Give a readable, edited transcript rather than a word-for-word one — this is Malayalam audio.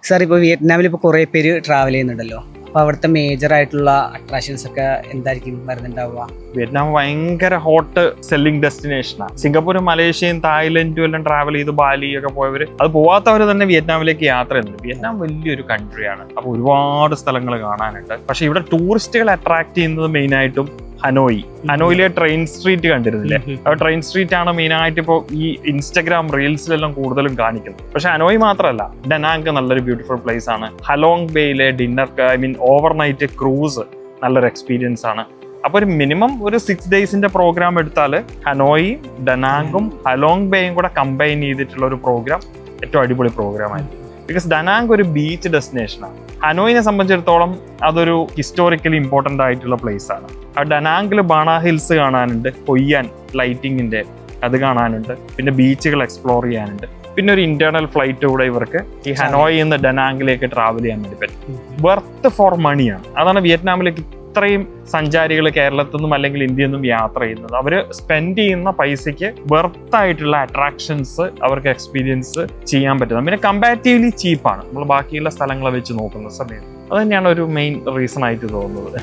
സാർ ഇപ്പോൾ വിയറ്റ്നാമിൽ ഇപ്പോൾ കുറേ പേര് ട്രാവൽ ചെയ്യുന്നുണ്ടല്ലോ, അപ്പോൾ അവിടുത്തെ മേജർ ആയിട്ടുള്ള അട്രാക്ഷൻസ് ഒക്കെ എന്തായിരിക്കും വരുന്നുണ്ടാവുക? വിയറ്റ്നാം ഭയങ്കര ഹോട്ട് സെല്ലിംഗ് ഡെസ്റ്റിനേഷനാണ്. സിംഗപ്പൂരും മലേഷ്യയും തായ്ലൻഡും എല്ലാം ട്രാവൽ ചെയ്ത് ബാലി ഒക്കെ പോയവര്, അത് പോവാത്തവർ തന്നെ വിയറ്റ്നാമിലേക്ക് യാത്ര ചെയ്യുന്നുണ്ട്. വിയറ്റ്നാം വലിയൊരു കൺട്രിയാണ്, അപ്പോൾ ഒരുപാട് സ്ഥലങ്ങൾ കാണാനുണ്ട്. പക്ഷെ ഇവിടെ ടൂറിസ്റ്റുകളെ അട്രാക്ട് ചെയ്യുന്നത് മെയിനായിട്ടും ഹനോയിലെ ട്രെയിൻ സ്ട്രീറ്റ് കണ്ടിരുന്നില്ലേ? ആ ട്രെയിൻ സ്ട്രീറ്റ് ആണ് മെയിനായിട്ട് ഇപ്പോൾ ഈ ഇൻസ്റ്റഗ്രാം റീൽസിലെല്ലാം കൂടുതലും കാണിക്കുന്നത്. പക്ഷെ ഹനോയ് മാത്രമല്ല, ഡനാങ് നല്ലൊരു ബ്യൂട്ടിഫുൾ പ്ലേസ് ആണ്. ഹലോങ് ബേയിലെ ഡിന്നർ ഓവർനൈറ്റ് ക്രൂസ് നല്ലൊരു എക്സ്പീരിയൻസ് ആണ്. അപ്പോൾ ഒരു മിനിമം ഒരു 6 days പ്രോഗ്രാം എടുത്താൽ ഹനോയും ഡനാങ്ങും ഹലോങ് ബേയും കൂടെ കമ്പൈൻ ചെയ്തിട്ടുള്ള ഒരു പ്രോഗ്രാം ഏറ്റവും അടിപൊളി പ്രോഗ്രാം ആയിരിക്കും. ബിക്കോസ് ഡനാങ് ഒരു ബീച്ച് ഡെസ്റ്റിനേഷനാണ്. ഹനോയിനെ സംബന്ധിച്ചിടത്തോളം അതൊരു ഹിസ്റ്റോറിക്കലി ഇമ്പോർട്ടൻ്റ് ആയിട്ടുള്ള പ്ലേസ് ആണ്. ആ ഡനാങ്ങിൽ ബാണ ഹിൽസ് കാണാനുണ്ട്, കൊയ്യാൻ ലൈറ്റിങ്ങിന്റെ അത് കാണാനുണ്ട്, പിന്നെ ബീച്ചുകൾ എക്സ്പ്ലോർ ചെയ്യാനുണ്ട്, പിന്നെ ഒരു ഇന്റേണൽ ഫ്ലൈറ്റ് കൂടെ ഇവർക്ക് ഈ ഹനോയിൽ നിന്ന് ഡനാങ്ങിലേക്ക് ട്രാവൽ ചെയ്യാൻ വേണ്ടി പറ്റും. വെർത്ത് ഫോർ മണിയാണ്. അതാണ് വിയറ്റ്നാമിലേക്ക് ഇത്രയും സഞ്ചാരികൾ കേരളത്തിൽ നിന്നും അല്ലെങ്കിൽ ഇന്ത്യയിൽ നിന്നും യാത്ര ചെയ്യുന്നത്. അവർ സ്പെൻഡ് ചെയ്യുന്ന പൈസയ്ക്ക് വെർത്തായിട്ടുള്ള അട്രാക്ഷൻസ് അവർക്ക് എക്സ്പീരിയൻസ് ചെയ്യാൻ പറ്റുന്നത്. പിന്നെ കമ്പാരിറ്റീവ്ലി ചീപ്പാണ് നമ്മൾ ബാക്കിയുള്ള സ്ഥലങ്ങളെ വെച്ച് നോക്കുന്ന സമയത്ത്. അത് തന്നെയാണ് ഒരു മെയിൻ റീസൺ ആയിട്ട് തോന്നുന്നത്.